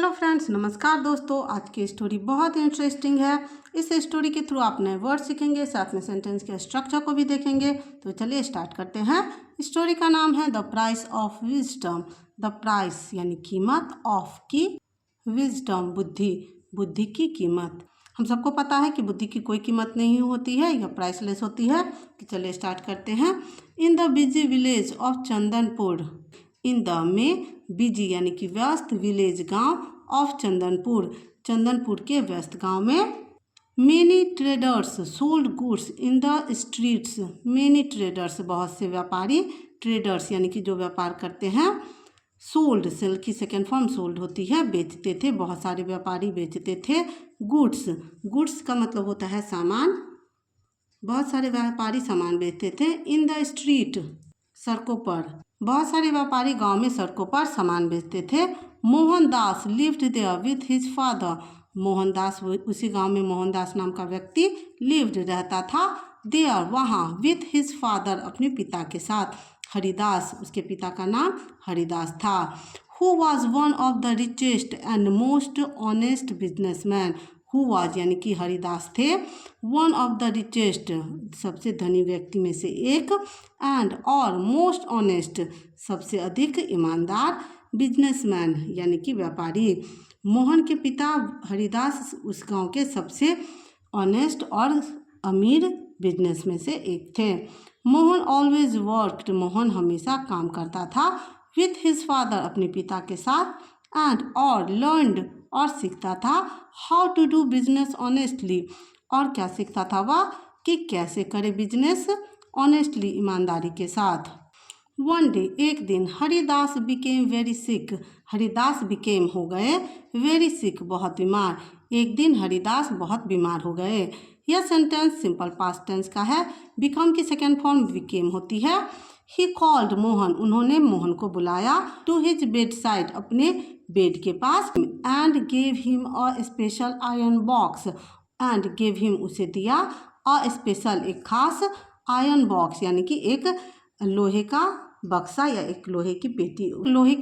Hello friends, नमस्कार दोस्तों। आज की स्टोरी बहुत इंटरेस्टिंग है। इस स्टोरी के थ्रू आप नए वर्ड सीखेंगे, साथ में सेंटेंस के स्ट्रक्चर को भी देखेंगे। तो चलिए स्टार्ट करते हैं। स्टोरी का नाम है the price of wisdom. The price यानी कीमत, ऑफ की, विजडम बुद्धि, बुद्धि की कीमत। हम सबको पता है कि बुद्धि की कोई कीमत नहीं होती है, यह प्राइसलेस होती है। कि चलिए स्टार्ट करते हैं। In the busy village of Chandanpur, in the में बिजी यानी कि व्यस्त, विलेज गांव, ऑफ चंदनपुर, चंदनपुर के व्यस्त गांव में, many traders sold goods in the streets. Many traders बहुत से व्यापारी, ट्रेडर्स यानी कि जो व्यापार करते हैं, सोल्ड सेल की सेकेंड फॉर्म सोल्ड होती है, बेचते थे, बहुत सारे व्यापारी बेचते थे। गुड्स, गुड्स का मतलब होता है सामान, बहुत सारे व्यापारी सामान बेचते थे। इन द स्ट्रीट सड़कों पर, बहुत सारे व्यापारी गांव में सड़कों पर सामान बेचते थे। Mohandas lived there with his father, Mohandas, उसी गांव में मोहनदास नाम का व्यक्ति लिव्ड रहता था, देयर वहाँ, विथ हिज फादर अपने पिता के साथ। हरिदास, उसके पिता का नाम हरिदास था। Who was one of the richest and most honest businessman, who was यानी कि हरिदास थे, वन ऑफ द रिचेस्ट सबसे धनी व्यक्ति में से एक, एंड और मोस्ट ऑनेस्ट सबसे अधिक ईमानदार, बिजनेसमैन यानी कि व्यापारी। मोहन के पिता हरिदास उस गांव के सबसे ऑनेस्ट और अमीर बिजनेस में से एक थे। मोहन ऑलवेज वर्कड, मोहन हमेशा काम करता था, विथ हिज फादर अपने पिता के साथ, एंड और लर्नड और सीखता था, how to do business honestly, और क्या सीखता था वह कि कैसे करे बिजनेस ऑनेस्टली, ईमानदारी के साथ। वन डे एक दिन, Haridas became very sick, Haridas became हो गए, वेरी सिक बहुत बीमार, एक दिन हरिदास बहुत बीमार हो गए। यह सेंटेंस सिंपल पास्ट टेंस का है। बिकम की सेकेंड फॉर्म बिकेम होती है। ही कॉल्ड मोहन, उन्होंने मोहन को बुलाया, टू हिज बेड साइड अपने बेड के पास, and gave him a special iron box, and gave him उसे दिया, अ स्पेशल एक खास, आयरन बॉक्स यानी कि एक लोहे का बक्सा या एक लोहे की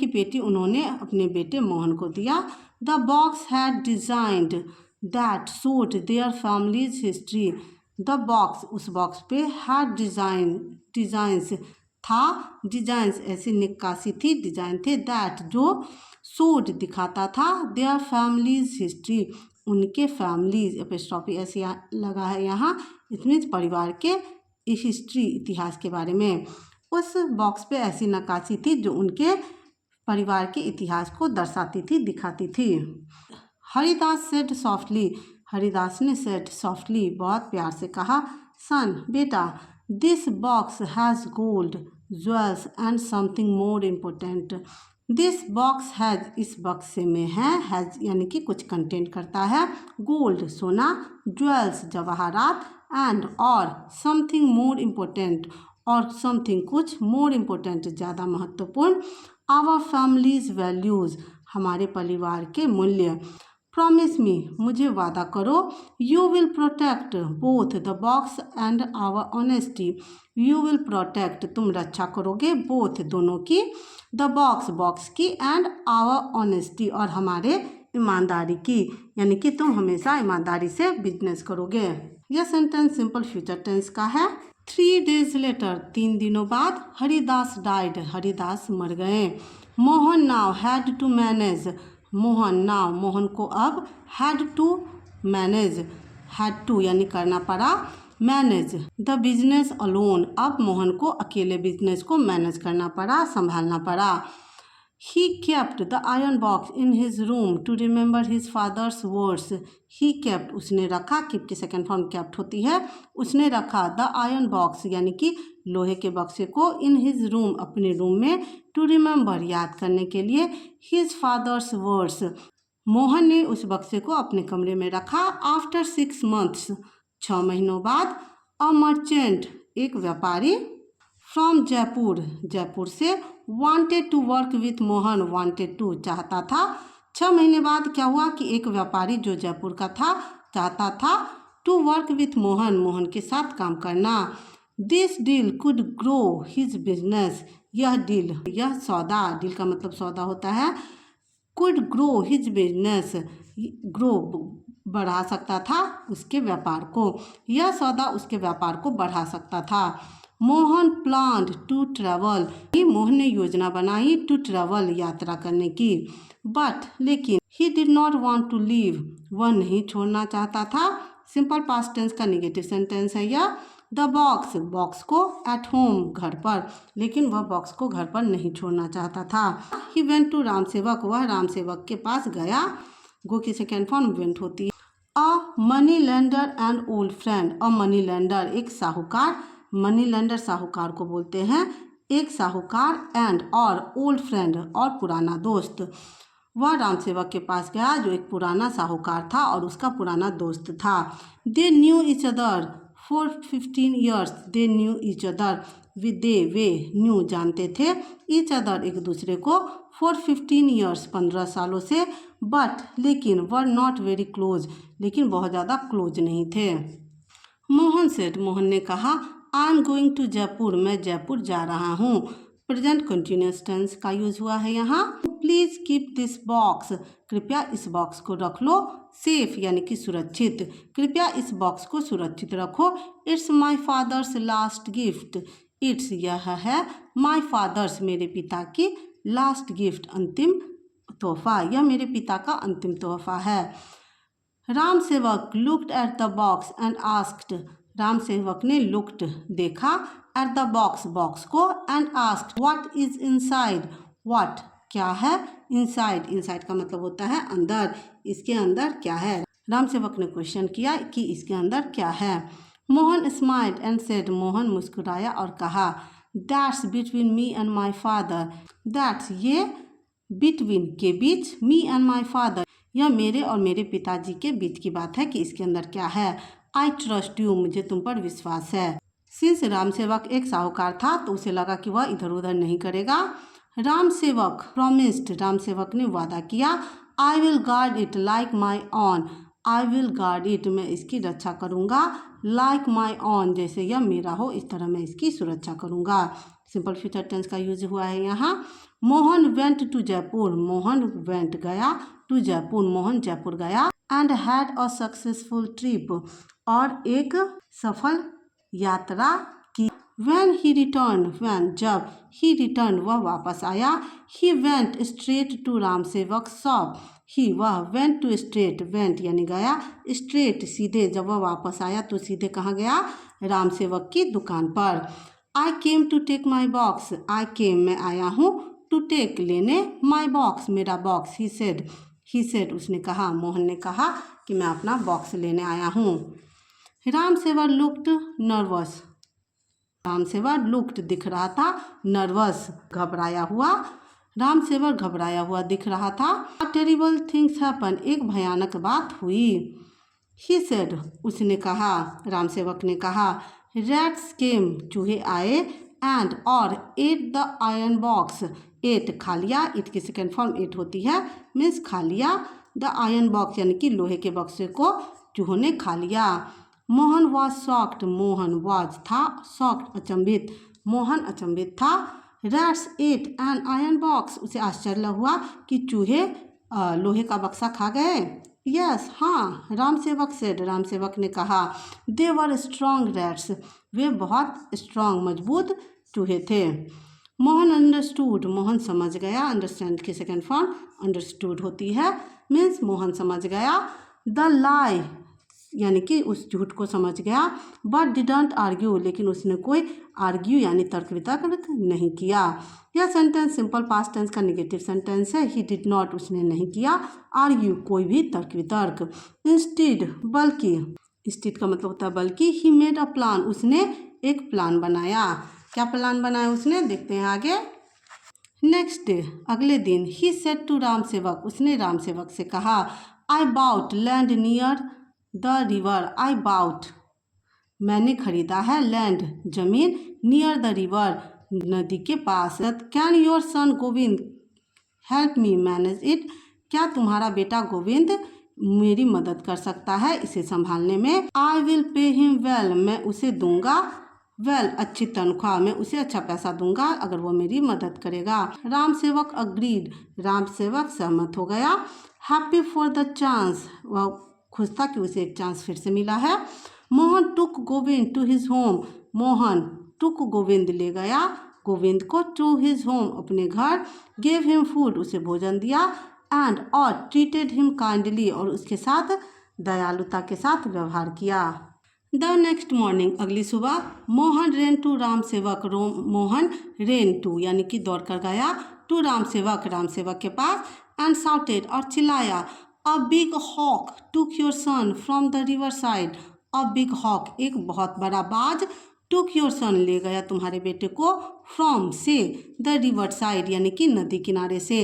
पेटी उन्होंने अपने बेटे मोहन को दिया। The box had designed that showed their families history, the box उस बॉक्स पे हैड डिजाइंस था, डिजाइंस ऐसी नक्काशी थी, डिजाइन थे, दैट जो शोड दिखाता था, देयर फैमिलीज हिस्ट्री उनके फैमिलीज, एपिस्ट्रॉफी ऐसे लगा है यहाँ, इट मीन्स परिवार के हिस्ट्री इतिहास के बारे में। उस बॉक्स पे ऐसी नक्काशी थी जो उनके परिवार के इतिहास को दर्शाती थी, दिखाती थी। हरिदास सेड सॉफ्टली, हरिदास ने सेड सॉफ्टली बहुत प्यार से कहा, सन बेटा, this box has gold jewels and something more important. This box has, इस बक्से में है, हैज़ यानी कि कुछ कंटेंट करता है, गोल्ड सोना, ज्वेल्स जवाहरात, एंड और समथिंग मोर इम्पोर्टेंट और समथिंग कुछ, मोर इम्पोर्टेंट ज़्यादा महत्वपूर्ण, आवर फैमिलीज वैल्यूज़ हमारे परिवार के मूल्य। प्रॉमिस मी मुझे वादा करो, you will protect both the box and our honesty, you will protect तुम रक्षा करोगे, बोथ दोनों की, द बॉक्स बॉक्स की, एंड आवर ऑनेस्टी और हमारे ईमानदारी की, यानी कि तुम हमेशा ईमानदारी से बिजनेस करोगे। यह सेंटेंस सिंपल फ्यूचर टेंस का है। 3 days later, 3 दिनों बाद, हरिदास डाइड, हरिदास मर गए। Mohan now had to manage, Mohan now Mohan को अब, had to manage, had to यानी करना पड़ा, मैनेज द बिजनेस अलोन, अब मोहन को अकेले बिजनेस को मैनेज करना पड़ा, संभालना पड़ा। He kept the iron box in his room to remember his father's words. He kept उसने रखा, keep की सेकेंड फॉर्म kept होती है, उसने रखा the iron box यानी कि लोहे के बक्से को, in his room अपने रूम में, to remember याद करने के लिए, his father's words मोहन ने उस बक्से को अपने कमरे में रखा। After 6 months 6 महीनों बाद, a merchant एक व्यापारी, फ्रॉम जयपुर जयपुर से, wanted to work with Mohan, wanted to चाहता था। 6 महीने बाद क्या हुआ कि एक व्यापारी जो जयपुर का था चाहता था, to work with Mohan, Mohan के साथ काम करना। This deal could grow his business, यह डील, यह सौदा, डील का मतलब सौदा होता है, could grow his business, grow बढ़ा सकता था उसके व्यापार को, यह सौदा उसके व्यापार को बढ़ा सकता था। Mohan planned to travel, Mohan ने योजना बनाई टू ट्रैवल यात्रा करने की। बट लेकिन he did not want to leave, वह नहीं छोड़ना चाहता था। सिंपल पास्ट टेंस का नेगेटिव सेंटेंस है यह। द बॉक्स, बॉक्स को एट होम, घर पर, लेकिन वह बॉक्स को घर पर नहीं छोड़ना चाहता था। ही वेंट टू राम सेवक, वह राम सेवक के पास गया। गो की सेकेंड फॉर्म वेंट होती है। A money lender and old friend, a money lender एक साहूकार, मनी लेंडर साहूकार को बोलते हैं, एक साहूकार एंड और ओल्ड फ्रेंड और पुराना दोस्त। वह राम सेवक के पास गया जो एक पुराना साहूकार था और उसका पुराना दोस्त था। They knew each other for 15 years, they knew each other, way new जानते थे, ईच अदर एक दूसरे को, फॉर 15 ईयर्स 15 सालों से, बट लेकिन वर नॉट वेरी क्लोज, लेकिन बहुत ज़्यादा क्लोज नहीं थे। मोहन सेड, मोहन ने कहा, I am going to Jaipur, मैं जयपुर जा रहा हूँ। प्रेजेंट कंटिन्यूअस टेंस का यूज हुआ है यहाँ। प्लीज कीप दिस बॉक्स, कृपया इस बॉक्स को रख लो, सेफ यानी कि सुरक्षित, कृपया इस बॉक्स को सुरक्षित रखो। It's my father's last gift, it's यह है, माई फादर्स मेरे पिता की, लास्ट गिफ्ट अंतिम तोहफा, यह मेरे पिता का अंतिम तोहफा है। राम सेवक looked at the box and asked, Ram सेवक ने लुक्ड देखा, एट द बॉक्स बॉक्स को, and asked what is inside, what क्या है, इनसाइड इनसाइड का मतलब होता है अंदर, इसके अंदर क्या है। राम सेवक ने क्वेश्चन किया कि इसके अंदर क्या है। Mohan smiled and said, Mohan मुस्कुराया और कहा, that's between me and my father, that's ये, बिटवीन के बीच, मी एंड माई फादर यह मेरे और मेरे पिताजी के बीच की बात है कि इसके अंदर क्या है। आई ट्रस्ट यू, मुझे तुम पर विश्वास है। सिंस राम सेवक एक साहूकार था तो उसे लगा कि वह इधर उधर नहीं करेगा। राम सेवक प्रॉमिस्ड, राम सेवक ने वादा किया, I will guard it like my on, I will guard it, मैं इसकी रक्षा करूँगा, लाइक माई ऑन, जैसे यह मेरा हो इस तरह मैं इसकी सुरक्षा करूँगा। सिंपल फ्यूचर टेंस का यूज हुआ है यहाँ। Mohan went to Jaipur, Mohan went गया, टू जयपुर मोहन जयपुर गया, and had a successful trip, और एक सफल यात्रा की। When he returned, when जब he returned वह वापस आया, he went straight to Ram सेवक shop, he वह went to straight, went यानी गया, straight सीधे, जब वह वापस आया तो सीधे कहाँ गया, राम सेवक की दुकान पर। I came to take my box, I came मैं आया हूँ, to take लेने, my box मेरा बॉक्स, he said उसने कहा, मोहन ने कहा कि मैं अपना बॉक्स लेने आया हूँ। राम सेवक लुक्ड नर्वस, राम सेवक लुक्ड दिख रहा था, नर्वस घबराया हुआ, राम सेवक घबराया हुआ दिख रहा था। अ टेरिबल थिंग्स हैपन, एक भयानक बात हुई। ही सेड उसने कहा, राम सेवक ने कहा, रैट्स केम चूहे आए, एंड और ate the iron box, ate खा लिया, इट की सेकेंड फॉर्म एट होती है, मीन्स खा लिया, द आयरन बॉक्स यानी कि लोहे के बक्से को चूहों ने खा लिया। Mohan was shocked, Mohan was था, शॉक्ड अचंभित, मोहन अचंभित था। Rats ate an iron box, उसे आश्चर्य हुआ कि चूहे लोहे का बक्सा खा गए। यस हाँ, राम सेवक सेड, राम सेवक ने कहा, दे वर स्ट्रॉन्ग रैट्स, वे बहुत स्ट्रॉन्ग मजबूत चूहे थे। मोहन अंडरस्टूड, मोहन समझ गया, अंडरस्टैंड की सेकेंड फॉर्म अंडरस्टूड होती है, मीन्स मोहन समझ गया। द लाई यानी कि उस झूठ को समझ गया, बट डिडंट आर्ग्यू, लेकिन उसने कोई आर्ग्यू यानी तर्क वितर्क नहीं किया। यह सेंटेंस सिंपल पास्ट टेंस का नेगेटिव सेंटेंस है। ही डिड नॉट उसने नहीं किया, आर्ग्यू कोई भी तर्क वितर्क, इंस्टीड बल्कि, इंस्टीड का मतलब होता है बल्कि, ही मेड अ प्लान उसने एक प्लान बनाया। क्या प्लान बनाया उसने, देखते हैं आगे। नेक्स्ट डे अगले दिन, ही सेड टू राम सेवक उसने राम सेवक से कहा, I bought land near the river, I bought मैंने खरीदा है, लैंड जमीन, नियर द रिवर नदी के पास। Can your son Govind help me manage it, क्या तुम्हारा बेटा गोविंद मेरी मदद कर सकता है इसे संभालने में। I will pay him well, मैं उसे दूंगा वेल अच्छी तनख्वाह, मैं उसे अच्छा पैसा दूंगा अगर वो मेरी मदद करेगा। राम सेवक अग्रीड, राम सेवक सहमत हो गया। हैप्पी फॉर द चांस, वह खुश था कि उसे एक चांस फिर से मिला है। Mohan took Govind to his home, Mohan took Govind ले गया गोविंद को टू हिज होम अपने घर। गेव हिम फूड, उसे भोजन दिया। एंड और ट्रीटेड हिम काइंडली, और उसके साथ दयालुता के साथ व्यवहार किया। द नेक्स्ट मॉर्निंग, अगली सुबह, मोहन रेन टू राम सेवक, मोहन रेन टू यानी कि दौड़ कर गया टू राम सेवक के पास। एंड साउटेड, और चिल्लाया, a big hawk took your son from the river side. A big hawk, एक बहुत बड़ा बाज, टुक योर सन ले गया तुम्हारे बेटे को, फ्रॉम से, द रिवर साइड यानी कि नदी किनारे से।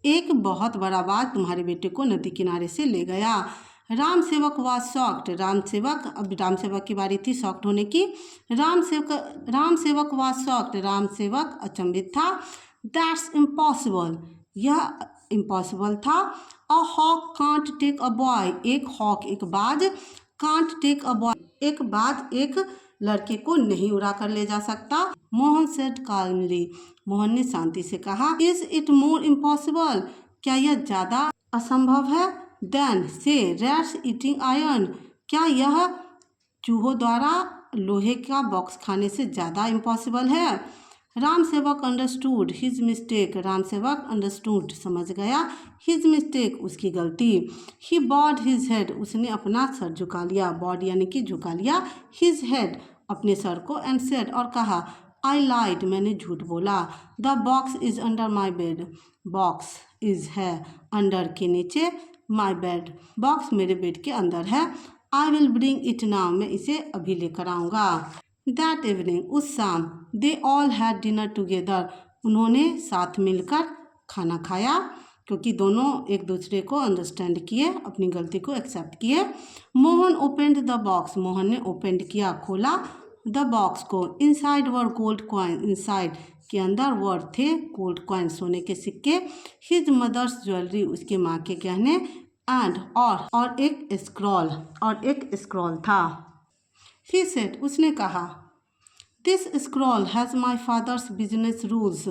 एक बहुत बड़ा बाज तुम्हारे बेटे को नदी किनारे से ले गया। राम सेवक वाज शॉक्ड, अब राम सेवक की बारी थी शॉक्ड होने की। राम सेवक वाज शॉक्ड, राम सेवक अचंभित था। दैट्स इम्पॉसिबल, यह इम्पॉसिबल था। A hawk can't take a boy, एक हॉक एक बाज, कांट टेक अ बॉय, एक बाज एक लड़के को नहीं उड़ा कर ले जा सकता। मोहन सेड काल्मली, मोहन ने शांति से कहा, इज इट मोर इम्पॉसिबल, क्या यह ज़्यादा असंभव है। देन से रैट्स ईटिंग आयरन, क्या यह चूहों द्वारा लोहे का बॉक्स खाने से ज़्यादा इम्पॉसिबल है। राम सेवक अंडरस्टूड हिज मिस्टेक, राम सेवक अंडरस्टूड समझ गया, हिज मिस्टेक उसकी गलती। ही बॉड हिज हेड, उसने अपना सर झुका लिया, बॉड यानी कि झुका लिया, हिज हेड अपने सर को। एंड सेड, और कहा, आई लाइड, मैंने झूठ बोला। The box is under my bed, box is है अंडर के नीचे, माई बेड बॉक्स मेरे बेड के अंदर है। I will bring it now, मैं इसे अभी लेकर आऊँगा। दैट इवनिंग, उस शाम, they all had dinner together, उन्होंने साथ मिलकर खाना खाया, क्योंकि दोनों एक दूसरे को अंडरस्टैंड किए, अपनी गलती को एक्सेप्ट किए। Mohan opened the box, Mohan ने ओपेंड किया, खोला, द बॉक्स को। इनसाइड वर गोल्ड कॉइन, इनसाइड के अंदर वर थे गोल्ड कॉइन, सोने के सिक्के। हिज मदर्स ज्वेलरी, उसके माँ के गहने। एंड और एक स्क्रॉल था। ही सेड, उसने कहा, this scroll has my father's business rules,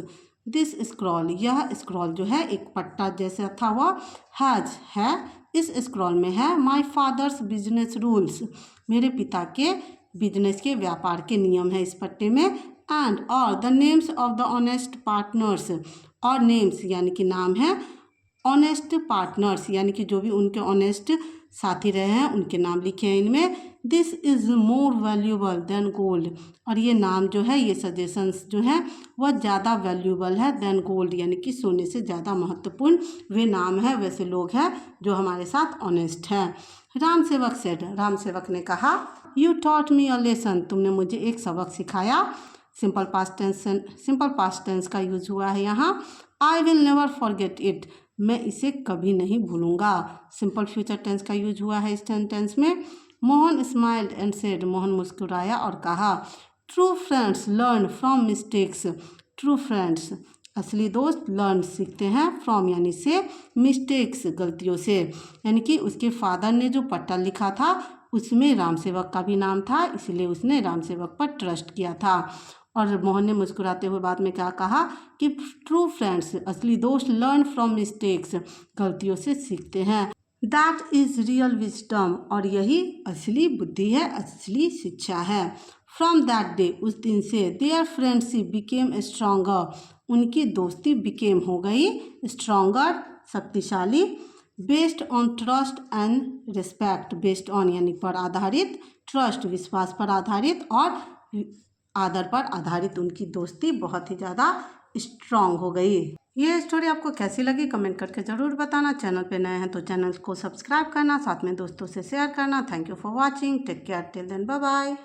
this scroll, यह स्क्रॉल जो है एक पट्टा जैसा था वह, हैज़ है, इस स्क्रॉल में है, माई फादर्स बिजनेस रूल्स, मेरे पिता के बिजनेस के व्यापार के नियम है इस पट्टे में। एंड और the names of the honest partners, और नेम्स यानी कि नाम है, ऑनेस्ट पार्टनर्स यानी कि जो भी उनके ऑनेस्ट साथी रहे हैं उनके नाम लिखे हैं इनमें। This is more valuable than gold, और ये नाम जो है, ये सजेशंस जो हैं वह ज़्यादा वैल्यूबल है देन गोल्ड यानी कि सोने से ज़्यादा महत्वपूर्ण वे नाम है, वैसे लोग हैं जो हमारे साथ ऑनेस्ट हैं। राम सेवक सेड, राम सेवक ने कहा, you taught me a lesson, तुमने मुझे एक सबक सिखाया। सिंपल पास्ट टेंस का यूज हुआ है यहाँ। I will never forget it, मैं इसे कभी नहीं भूलूंगा। सिंपल फ्यूचर टेंस का यूज हुआ है इस टेंस में। Mohan smiled and said, Mohan मुस्कुराया और कहा, true friends learn from mistakes, true friends असली दोस्त लर्न सीखते हैं, फ्रॉम यानी से, मिस्टेक्स गलतियों से, यानी कि उसके फादर ने जो पट्टा लिखा था उसमें राम सेवक का भी नाम था, इसलिए उसने राम सेवक पर ट्रस्ट किया था। और मोहन ने मुस्कुराते हुए बाद में क्या कहा कि ट्रू फ्रेंड्स असली दोस्त लर्न फ्रॉम मिस्टेक्स गलतियों से सीखते हैं। दैट इज़ रियल विजडम, और यही असली बुद्धि है, असली शिक्षा है। फ्रॉम दैट डे, उस दिन से, देयर फ्रेंडशिप बिकेम स्ट्रॉन्गर, उनकी दोस्ती बिकेम हो गई स्ट्रॉन्गर शक्तिशाली। Based on trust and respect, based on यानी पर आधारित, ट्रस्ट विश्वास पर आधारित, और आदर पर आधारित उनकी दोस्ती बहुत ही ज़्यादा स्ट्रॉन्ग हो गई। ये स्टोरी आपको कैसी लगी कमेंट करके ज़रूर बताना। चैनल पे नए हैं तो चैनल को सब्सक्राइब करना, साथ में दोस्तों से शेयर करना। Thank you for watching, take care, till then, bye bye.